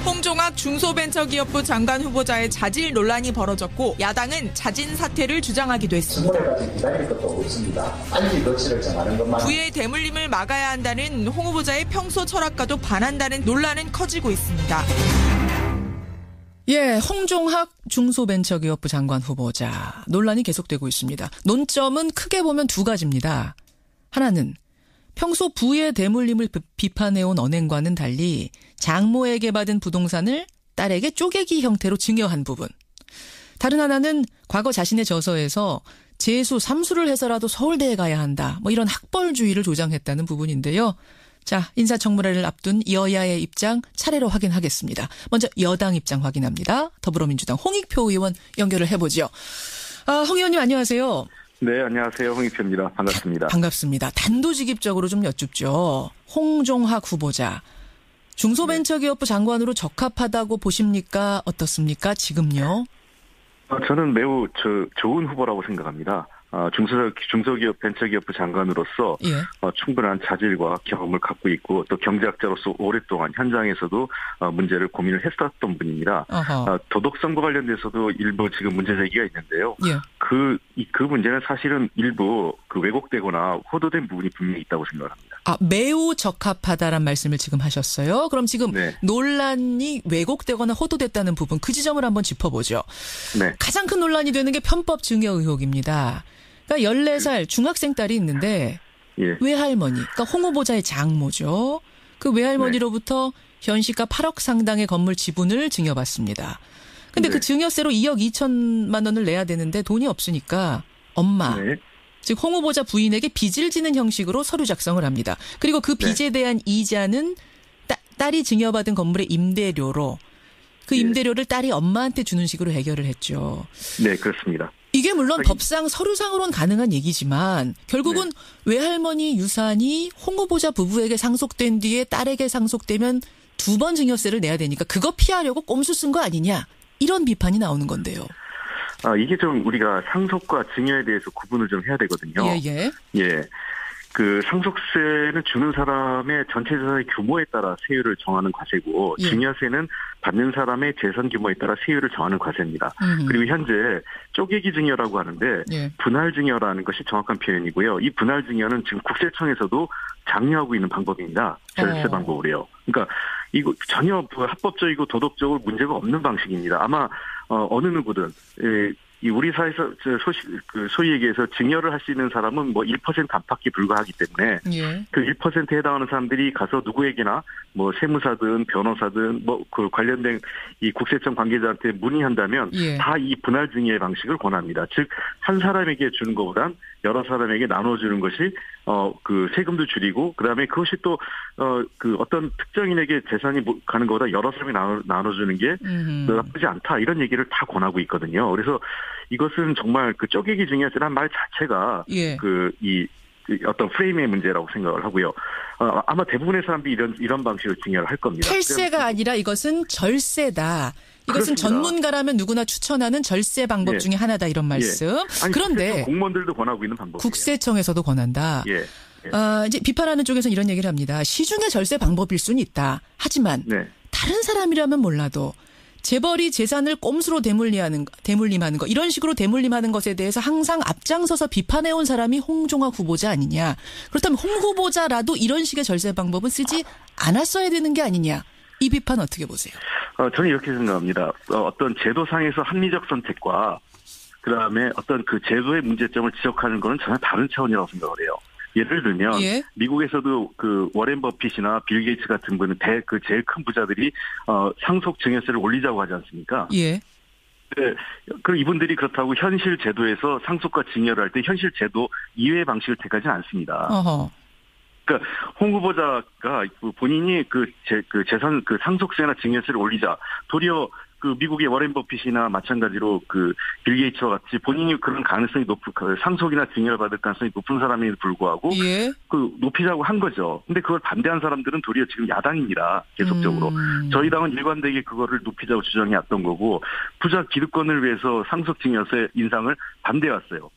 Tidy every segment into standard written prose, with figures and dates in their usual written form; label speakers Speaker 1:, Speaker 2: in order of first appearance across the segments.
Speaker 1: 홍종학 중소벤처기업부 장관 후보자의 자질 논란이 벌어졌고 야당은 자진 사퇴를 주장하기도 했습니다.
Speaker 2: 기다릴 것도 없습니다. 빨리 거취를 정하는 것만.
Speaker 1: 부의 대물림을 막아야 한다는 홍 후보자의 평소 철학과도 반한다는 논란은 커지고 있습니다.
Speaker 3: 예, 홍종학 중소벤처기업부 장관 후보자 논란이 계속되고 있습니다. 논점은 크게 보면 두 가지입니다. 하나는 평소 부의 대물림을 비판해온 언행과는 달리 장모에게 받은 부동산을 딸에게 쪼개기 형태로 증여한 부분. 다른 하나는 과거 자신의 저서에서 재수, 삼수를 해서라도 서울대에 가야 한다. 뭐 이런 학벌주의를 조장했다는 부분인데요. 자, 인사청문회를 앞둔 여야의 입장 차례로 확인하겠습니다. 먼저 여당 입장 확인합니다. 더불어민주당 홍익표 의원 연결을 해보죠. 홍 의원님 안녕하세요.
Speaker 4: 네, 안녕하세요. 홍익표입니다. 반갑습니다.
Speaker 3: 반갑습니다. 단도직입적으로 좀 여쭙죠. 홍종학 후보자. 중소벤처기업부 장관으로 적합하다고 보십니까? 어떻습니까? 지금요?
Speaker 4: 저는 매우 좋은 후보라고 생각합니다. 중소기업 벤처기업부 장관으로서
Speaker 3: 예.
Speaker 4: 충분한 자질과 경험을 갖고 있고 또 경제학자로서 오랫동안 현장에서도 문제를 고민을 했었던 분입니다. 도덕성과 관련돼서도 일부 지금 문제 제기가 있는데요.
Speaker 3: 예.
Speaker 4: 그 문제는 사실은 일부 왜곡되거나 호도된 부분이 분명히 있다고 생각합니다.
Speaker 3: 매우 적합하다란 말씀을 지금 하셨어요. 그럼 지금
Speaker 4: 네.
Speaker 3: 논란이 왜곡되거나 호도됐다는 부분 그 지점을 한번 짚어보죠.
Speaker 4: 네.
Speaker 3: 가장 큰 논란이 되는 게 편법 증여 의혹입니다. 그러니까 14살 중학생 딸이 있는데
Speaker 4: 예.
Speaker 3: 외할머니, 그러니까 홍 후보자의 장모죠. 그 외할머니로부터 현시가 8억 상당의 건물 지분을 증여받습니다. 근데
Speaker 4: 네.
Speaker 3: 그 증여세로 2억 2천만 원을 내야 되는데 돈이 없으니까 엄마,
Speaker 4: 네.
Speaker 3: 즉 홍 후보자 부인에게 빚을 지는 형식으로 서류 작성을 합니다. 그리고 그 빚에 대한 이자는 딸이 증여받은 건물의 임대료로 그 임대료를 딸이 엄마한테 주는 식으로 해결을 했죠.
Speaker 4: 네, 그렇습니다.
Speaker 3: 이게 물론 법상 서류상으로는 가능한 얘기지만 결국은 외할머니 유산이 홍 후보자 부부에게 상속된 뒤에 딸에게 상속되면 2번 증여세를 내야 되니까 그거 피하려고 꼼수 쓴 거 아니냐 이런 비판이 나오는 건데요.
Speaker 4: 이게 좀 우리가 상속과 증여에 대해서 구분을 좀 해야 되거든요.
Speaker 3: 예.
Speaker 4: 그 상속세는 주는 사람의 전체 재산의 규모에 따라 세율을 정하는 과세고
Speaker 3: 예.
Speaker 4: 증여세는 받는 사람의 재산 규모에 따라 세율을 정하는 과세입니다. 그리고 현재 쪼개기 증여라고 하는데
Speaker 3: 예.
Speaker 4: 분할 증여라는 것이 정확한 표현이고요. 이 분할 증여는 지금 국세청에서도 장려하고 있는 방법입니다. 절세 방법으로요. 그러니까 이거 전혀 합법적이고 도덕적으로 문제가 없는 방식입니다. 아마 어느 누구든 이 우리 사회에서 소위 얘기해서 증여를 할 수 있는 사람은 뭐 1% 안팎에 불과하기 때문에 그 1%에 해당하는 사람들이 가서 누구에게나 뭐 세무사든 변호사든 뭐 그 관련된 이 국세청 관계자한테 문의한다면 다 이 분할 증여의 방식을 권합니다. 즉 한 사람에게 주는 것보단 여러 사람에게 나눠주는 것이 그 세금도 줄이고 그다음에 그것이 또 그 어떤 특정인에게 재산이 가는 것보다 여러 사람이 나눠주는 게 나쁘지 않다 이런 얘기를 다 권하고 있거든요. 그래서 이것은 정말 그 쪼개기 증여세라는 말 자체가 이 어떤 프레임의 문제라고 생각을 하고요. 아마 대부분의 사람들이 이런 방식으로 증여를 할 겁니다.
Speaker 3: 탈세가 아니라 이것은 절세다. 이것은
Speaker 4: 그렇습니다. 전문가라면
Speaker 3: 누구나 추천하는 절세 방법 중에 하나다 이런 말씀.
Speaker 4: 아니,
Speaker 3: 그런데
Speaker 4: 공무원들도 권하고 있는 방법이에요.
Speaker 3: 국세청에서도 권한다. 이제 비판하는 쪽에서는 이런 얘기를 합니다. 시중의 절세 방법일 수는 있다. 하지만 다른 사람이라면 몰라도 재벌이 재산을 꼼수로 대물림하는 거 이런 식으로 대물림하는 것에 대해서 항상 앞장서서 비판해온 사람이 홍종학 후보자 아니냐. 그렇다면 홍 후보자라도 이런 식의 절세 방법은 쓰지 않았어야 되는 게 아니냐. 이 비판 어떻게 보세요?
Speaker 4: 저는 이렇게 생각합니다. 어떤 제도상에서 합리적 선택과 그다음에 어떤 그 제도의 문제점을 지적하는 것은 전혀 다른 차원이라고 생각을 해요. 예를 들면 미국에서도 그 워렌 버핏이나 빌 게이츠 같은 분은 그 제일 큰 부자들이 상속 증여세를 올리자고 하지 않습니까? 네. 그럼 이분들이 그렇다고 현실 제도에서 상속과 증여를 할 때 현실 제도 이외의 방식을 택하지 않습니다. 그러니까 홍 후보자가 본인이 재산 상속세나 증여세를 올리자 도리어 그 미국의 워렌 버핏이나 마찬가지로 그 빌 게이츠와 같이 본인이 그런 가능성이 높은 상속이나 증여를 받을 가능성이 높은 사람에도 불구하고 그 높이자고 한 거죠. 근데 그걸 반대한 사람들은 도리어 지금 야당입니다. 계속적으로. 저희 당은 일관되게 그거를 높이자고 주장해 왔던 거고 부자 기득권을 위해서 상속 증여세 인상을 반대해 왔어요.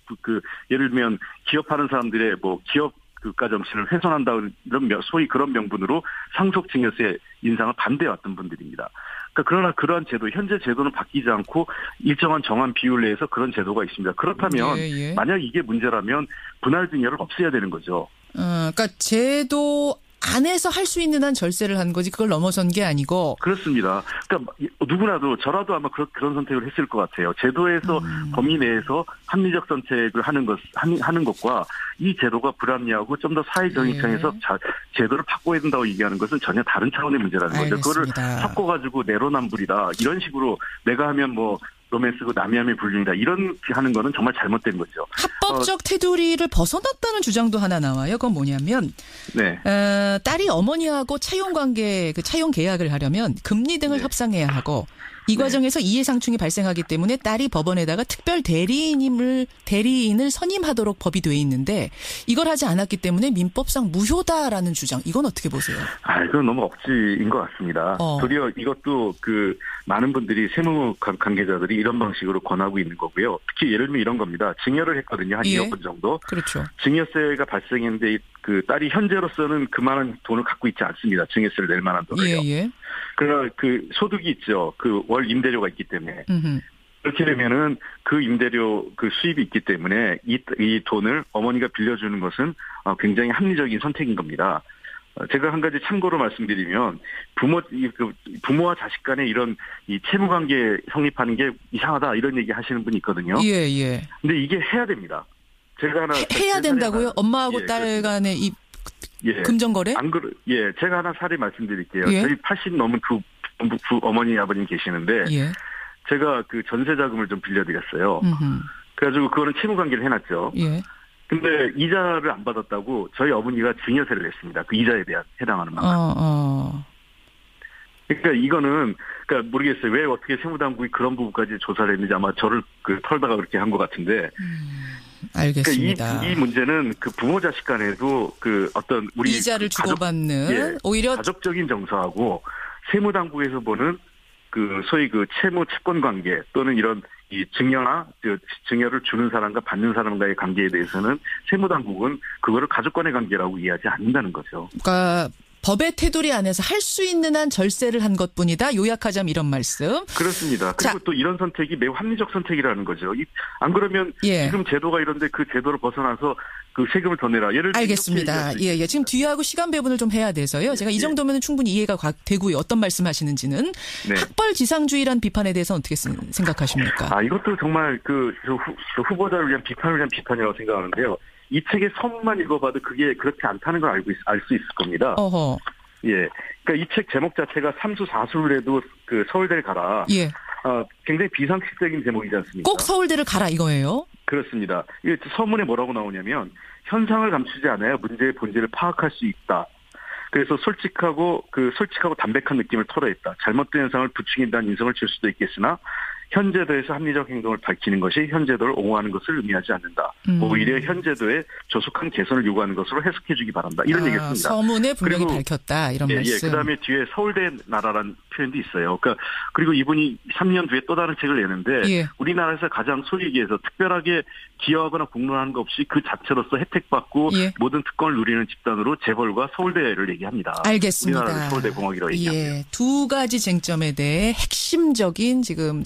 Speaker 4: 예를 들면 기업하는 사람들의 뭐 기업 국가 정신을 훼손한다 이런 소위 그런 명분으로 상속 증여세 인상을 반대해왔던 분들입니다. 그러니까 그러나 그러한 제도, 현재 제도는 바뀌지 않고 일정한 정한 비율 내에서 그런 제도가 있습니다. 그렇다면 만약 이게 문제라면 분할 증여를 없애야 되는 거죠.
Speaker 3: 그러니까 제도 안에서 할 수 있는 한 절세를 한 거지 그걸 넘어선 게 아니고.
Speaker 4: 그렇습니다. 그러니까 누구나도 저라도 아마 그런 선택을 했을 것 같아요. 제도에서 범위 내에서 합리적 선택을 하는 것과 이 제도가 불합리하고 좀 더 사회적인 입장에서 제도를 바꿔야 된다고 얘기하는 것은 전혀 다른 차원의 문제라는 거죠.
Speaker 3: 알겠습니다.
Speaker 4: 그거를 섞어가지고 내로남불이다 이런 식으로 내가 하면 뭐 로맨스고 남이 하면 불륜이다 이런 하는 거는 정말 잘못된 거죠.
Speaker 3: 합법적 테두리를 벗어났다는 주장도 하나 나와요. 그건 뭐냐면 딸이 어머니하고 차용 관계, 그 차용 계약을 하려면 금리 등을 협상해야 하고 이 과정에서 이해상충이 발생하기 때문에 딸이 법원에다가 특별 대리인을 선임하도록 법이 돼 있는데 이걸 하지 않았기 때문에 민법상 무효다라는 주장. 이건 어떻게 보세요?
Speaker 4: 이건 너무 억지인 것 같습니다. 도리어 이것도 많은 분들이 세무 관계자들이 이런 방식으로 권하고 있는 거고요. 특히 예를 들면 이런 겁니다. 증여를 했거든요. 한 2억 원 정도.
Speaker 3: 그렇죠.
Speaker 4: 증여세가 발생했는데 그 딸이 현재로서는 그만한 돈을 갖고 있지 않습니다. 증여세를 낼 만한 돈을요. 그러나 그 소득이 있죠. 그 월 임대료가 있기 때문에. 그렇게 되면은 그 임대료 그 수입이 있기 때문에 이 돈을 어머니가 빌려주는 것은 굉장히 합리적인 선택인 겁니다. 제가 한 가지 참고로 말씀드리면 부모와 자식 간에 이런 이 채무 관계 성립하는 게 이상하다 이런 얘기 하시는 분이 있거든요. 근데 이게 해야 됩니다. 제가 하나
Speaker 3: 해야 된다고요? 엄마하고 딸 간의 이 금전거래?
Speaker 4: 제가 하나 사례 말씀드릴게요. 저희 80 넘은 두 어머니 아버님 계시는데 제가 그 전세 자금을 좀 빌려드렸어요. 그래가지고 그거는 채무 관계를 해놨죠. 근데 이자를 안 받았다고 저희 어머니가 증여세를 냈습니다. 그 이자에 대한 해당하는 만큼. 그러니까 이거는 모르겠어요. 왜 어떻게 세무당국이 그런 부분까지 조사를 했는지 아마 저를 털다가 그렇게 한 것 같은데.
Speaker 3: 알겠습니다.
Speaker 4: 그러니까 이 문제는 그 부모 자식 간에도 어떤 우리
Speaker 3: 이자를 주고받는 오히려
Speaker 4: 가족적인 정서하고 세무당국에서 보는 소위 채무 채권 관계 또는 이런 이 증여를 주는 사람과 받는 사람과의 관계에 대해서는 세무당국은 그거를 가족 간의 관계라고 이해하지 않는다는 거죠.
Speaker 3: 그러니까 법의 테두리 안에서 할 수 있는 한 절세를 한 것뿐이다. 요약하자면 이런 말씀.
Speaker 4: 그렇습니다. 그리고 또 이런 선택이 매우 합리적 선택이라는 거죠. 안 그러면 지금 제도가 이런데 그 제도를 벗어나서 그 세금을 더 내라. 예를 들어
Speaker 3: 알겠습니다. 지금 뒤하고 시간 배분을 좀 해야 돼서요. 제가 이 정도면 충분히 이해가 되고요. 어떤 말씀하시는지는. 학벌지상주의란 비판에 대해서 어떻게 생각하십니까?
Speaker 4: 이것도 정말 후보자를 위한 비판을 위한 비판이라고 생각하는데요. 이 책의 서문만 읽어봐도 그게 그렇지 않다는 걸 알 수 있을 겁니다. 그러니까 이 책 제목 자체가 삼수 사수를 해도 서울대를 가라. 굉장히 비상식적인 제목이지 않습니까?
Speaker 3: 꼭 서울대를 가라 이거예요?
Speaker 4: 그렇습니다. 이 서문에 뭐라고 나오냐면 현상을 감추지 않아야 문제의 본질을 파악할 수 있다. 그래서 솔직하고 담백한 느낌을 토로했다. 잘못된 현상을 부추긴다는 인성을 줄 수도 있겠으나 현재도에서 합리적 행동을 밝히는 것이 현재도를 옹호하는 것을 의미하지 않는다. 오히려 현재도에 조속한 개선을 요구하는 것으로 해석해 주기 바란다. 이런 얘기였습니다.
Speaker 3: 서문에 분명히 밝혔다. 이런 말씀.
Speaker 4: 그다음에 뒤에 서울대 나라라는 표현도 있어요. 그리고 이분이 3년 뒤에 또 다른 책을 내는데 우리나라에서 가장 소위 얘기해서 특별하게 기여하거나 공론하는 것 없이 그 자체로서 혜택받고 모든 특권을 누리는 집단으로 재벌과 서울대를 얘기합니다.
Speaker 3: 알겠습니다.
Speaker 4: 우리나라는 서울대공학이라고 얘기합니다.
Speaker 3: 두 가지 쟁점에 대해 핵심적인 지금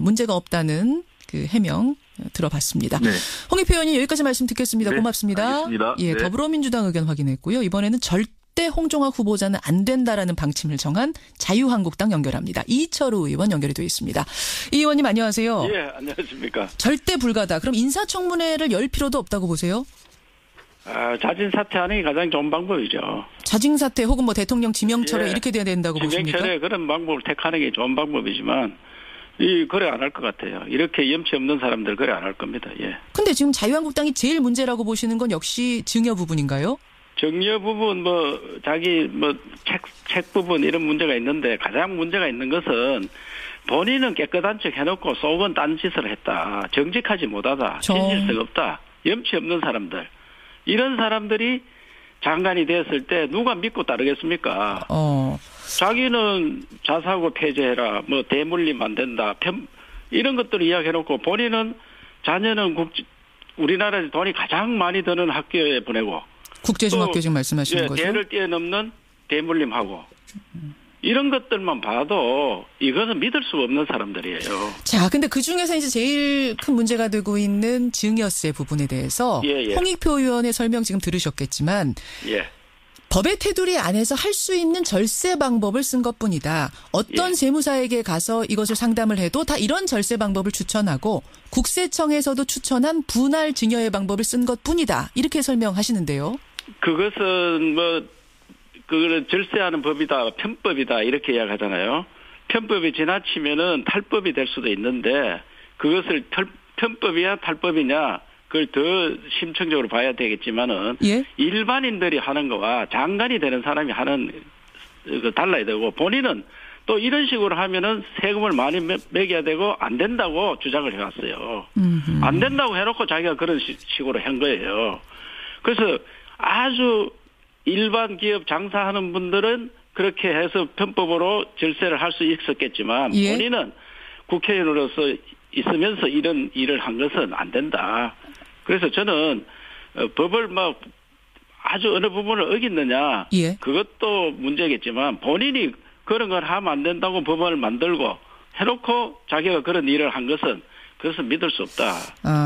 Speaker 3: 문제가 없다는 그 해명 들어봤습니다. 홍익표 의원님 여기까지 말씀 듣겠습니다. 고맙습니다.
Speaker 4: 알겠습니다.
Speaker 3: 더불어민주당 의견 확인했고요. 이번에는 절대 홍종학 후보자는 안 된다라는 방침을 정한 자유한국당 연결합니다. 이철우 의원 연결이 되어 있습니다. 이 의원님 안녕하세요.
Speaker 5: 안녕하십니까.
Speaker 3: 절대 불가다. 그럼 인사청문회를 열 필요도 없다고 보세요?
Speaker 5: 자진 사퇴하는 게 가장 좋은 방법이죠.
Speaker 3: 자진 사퇴 혹은 대통령 지명철회 이렇게 돼야 된다고 보십니까?
Speaker 5: 지명철회 그런 방법을 택하는 게 좋은 방법이지만 거래 안 할 것 같아요. 이렇게 염치 없는 사람들 거래 안 할 겁니다.
Speaker 3: 근데 지금 자유한국당이 제일 문제라고 보시는 건 역시 증여 부분인가요?
Speaker 5: 증여 부분 자기 책 부분 이런 문제가 있는데 가장 문제가 있는 것은 본인은 깨끗한 척 해놓고 속은 딴 짓을 했다. 정직하지 못하다. 진실성 없다. 염치 없는 사람들. 이런 사람들이 장관이 됐을 때 누가 믿고 따르겠습니까? 자기는 자사고 폐지해라, 대물림 안 된다, 이런 것들을 이야기해놓고 본인은 자녀는 우리나라에서 돈이 가장 많이 드는 학교에 보내고
Speaker 3: 국제중학교 지금 말씀하시는 거죠?
Speaker 5: 대를 뛰어넘는 대물림하고 이런 것들만 봐도 이것은 믿을 수 없는 사람들이에요.
Speaker 3: 자, 근데 그 중에서 이제 제일 큰 문제가 되고 있는 증여세 부분에 대해서 홍익표 의원의 설명 지금 들으셨겠지만 법의 테두리 안에서 할 수 있는 절세 방법을 쓴 것뿐이다. 어떤 세무사에게 가서 이것을 상담을 해도 다 이런 절세 방법을 추천하고 국세청에서도 추천한 분할 증여의 방법을 쓴 것뿐이다. 이렇게 설명하시는데요.
Speaker 5: 그것은 그거를 절세하는 법이다, 편법이다 이렇게 이야기하잖아요. 편법이 지나치면은 탈법이 될 수도 있는데 그것을 편법이야 탈법이냐 그걸 더 심층적으로 봐야 되겠지만은 일반인들이 하는 거와 장관이 되는 사람이 하는 거 달라야 되고 본인은 또 이런 식으로 하면은 세금을 많이 매겨야 되고 안 된다고 주장을 해왔어요. 안 된다고 해놓고 자기가 그런 식으로 한 거예요. 그래서 아주 일반 기업 장사하는 분들은 그렇게 해서 편법으로 절세를 할 수 있었겠지만 본인은 국회의원으로서 있으면서 이런 일을 한 것은 안 된다. 그래서 저는 법을 아주 어느 부분을 어겼느냐 그것도 문제겠지만 본인이 그런 걸 하면 안 된다고 법을 만들고 해놓고 자기가 그런 일을 한 것은 그것은 믿을 수 없다.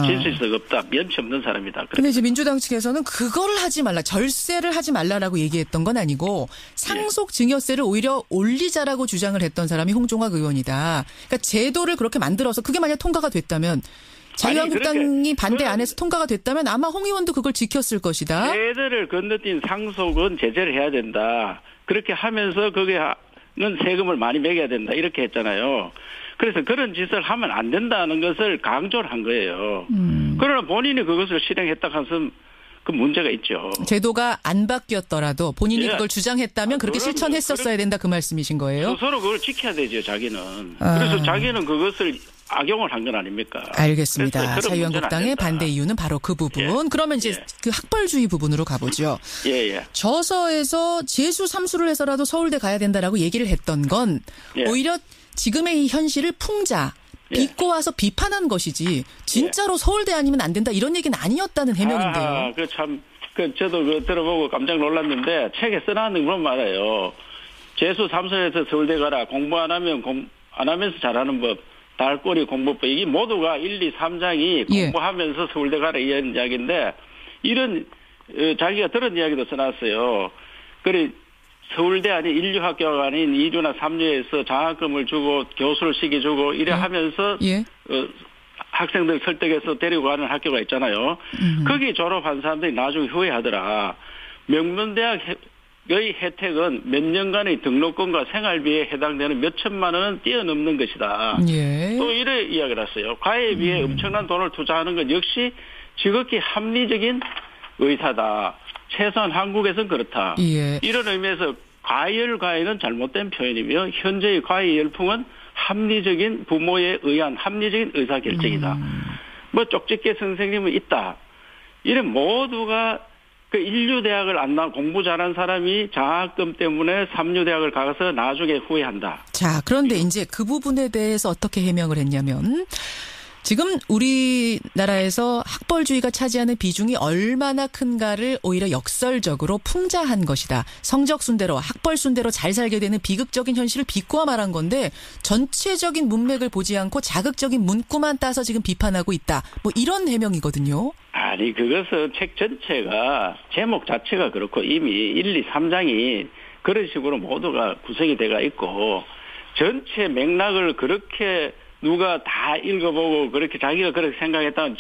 Speaker 5: 진실성 없다. 면치 없는 사람이다.
Speaker 3: 그런데 이제 민주당 측에서는 그거를 하지 말라. 절세를 하지 말라라고 얘기했던 건 아니고 상속 증여세를 오히려 올리자라고 주장을 했던 사람이 홍종학 의원이다. 그러니까 제도를 그렇게 만들어서 그게 만약 통과가 됐다면 자유한국당이 반대 안 해서 통과가 됐다면 아마 홍 의원도 그걸 지켰을 것이다.
Speaker 5: 제도를 건너뛴 상속은 제재를 해야 된다. 그렇게 하면서 거기는 세금을 많이 매겨야 된다. 이렇게 했잖아요. 그래서 그런 짓을 하면 안 된다는 것을 강조를 한 거예요. 그러나 본인이 그것을 실행했다 하면 그 문제가 있죠.
Speaker 3: 제도가 안 바뀌었더라도 본인이 그걸 주장했다면 그렇게 실천했었어야 된다 그 말씀이신 거예요?
Speaker 5: 스스로 그걸 지켜야 되죠. 자기는. 그래서 자기는 그것을 악용을 한 건 아닙니까?
Speaker 3: 알겠습니다. 자유한국당의 반대 이유는 바로 그 부분. 그러면 이제 그 학벌주의 부분으로 가보죠. 저서에서 재수 삼수를 해서라도 서울대 가야 된다라고 얘기를 했던 건 오히려 지금의 이 현실을 비꼬 와서 비판한 것이지 진짜로 서울대 아니면 안 된다 이런 얘기는 아니었다는 해명인데요.
Speaker 5: 저도 들어보고 깜짝 놀랐는데 책에 써놨는 건 말이에요. 재수 삼수해서 서울대 가라. 공부 안 하면서 잘하는 법. 달꼬리 공부법. 이게 모두가 1, 2, 3장이 공부하면서 서울대 가라 이런 이야기인데 이런 자기가 들은 이야기도 써놨어요. 그래 서울대 아닌 인류학교가 아닌 2류나 3류에서 장학금을 주고 교수를 시켜주고 이래 하면서 학생들 설득해서 데리고 가는 학교가 있잖아요. 거기 졸업한 사람들이 나중에 후회하더라. 명문대학의 혜택은 몇 년간의 등록금과 생활비에 해당되는 몇 천만 원은 뛰어넘는 것이다. 또 이래 이야기를 했어요. 과외에 비해 엄청난 돈을 투자하는 건 역시 지극히 합리적인 의사다. 최소한 한국에서는 그렇다. 이런 의미에서 과외는 잘못된 표현이며 현재의 과외 열풍은 합리적인 부모에 의한 합리적인 의사결정이다. 쪽집게 선생님은 있다. 이런 모두가 그 인류대학을 안 나와 공부 잘한 사람이 장학금 때문에 3류 대학을 가서 나중에 후회한다.
Speaker 3: 자, 그런데 이제 그 부분에 대해서 어떻게 해명을 했냐면 지금 우리나라에서 학벌주의가 차지하는 비중이 얼마나 큰가를 오히려 역설적으로 풍자한 것이다. 성적 순대로 학벌 순대로 잘 살게 되는 비극적인 현실을 비꼬아 말한 건데 전체적인 문맥을 보지 않고 자극적인 문구만 따서 지금 비판하고 있다. 이런 해명이거든요.
Speaker 5: 아니 그것은 책 전체가 제목 자체가 그렇고 이미 1, 2, 3장이 그런 식으로 모두가 구성이 돼가 있고 전체 맥락을 그렇게 누가 다 읽어보고 그렇게 자기가 그렇게 생각했다면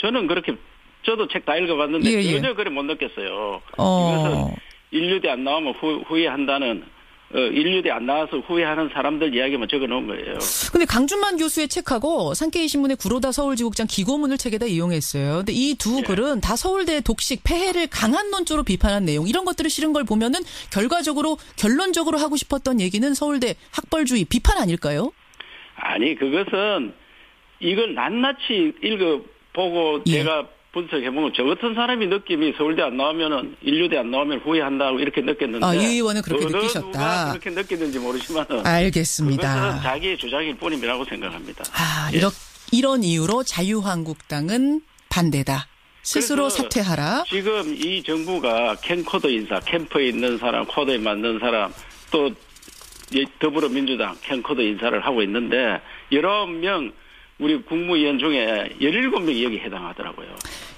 Speaker 5: 저도 책 다 읽어봤는데 전혀 그래 못 느꼈어요. 이것은 인류대 안 나오면 후회한다는 인류대 안 나와서 후회하는 사람들 이야기만 적어놓은 거예요.
Speaker 3: 근데 강준만 교수의 책하고 산케이 신문의 구로다 서울지국장 기고문을 책에다 이용했어요. 근데 이 두 글은 다 서울대 독식 폐해를 강한 논조로 비판한 내용 이런 것들을 실은 걸 보면은 결론적으로 하고 싶었던 얘기는 서울대 학벌주의 비판 아닐까요?
Speaker 5: 아니 그것은 이걸 낱낱이 읽어보고 제가 분석해보면 저 같은 사람이 느낌이 서울대 안 나오면은 인류대 안 나오면 후회한다고 이렇게 느꼈는데
Speaker 3: 이 의원은 그렇게 느끼셨다.
Speaker 5: 누가 그렇게 느끼는지 모르지만은
Speaker 3: 알겠습니다.
Speaker 5: 그것은 자기의 주장일 뿐이라고 생각합니다.
Speaker 3: 이런 이유로 자유한국당은 반대다. 스스로 사퇴하라.
Speaker 5: 지금 이 정부가 캠코더 인사, 캠프에 있는 사람, 코드에 맞는 사람 또 더불어민주당 캠코더 인사를 하고 있는데 여러 명 우리 국무위원 중에 17명이 여기 해당하더라고요.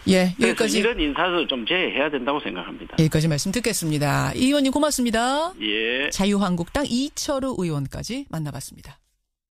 Speaker 3: 예, 여기까지
Speaker 5: 이런 인사도 좀 제외해야 된다고 생각합니다.
Speaker 3: 여기까지 말씀 듣겠습니다. 이 의원님 고맙습니다.
Speaker 5: 예.
Speaker 3: 자유한국당 이철우 의원까지 만나봤습니다.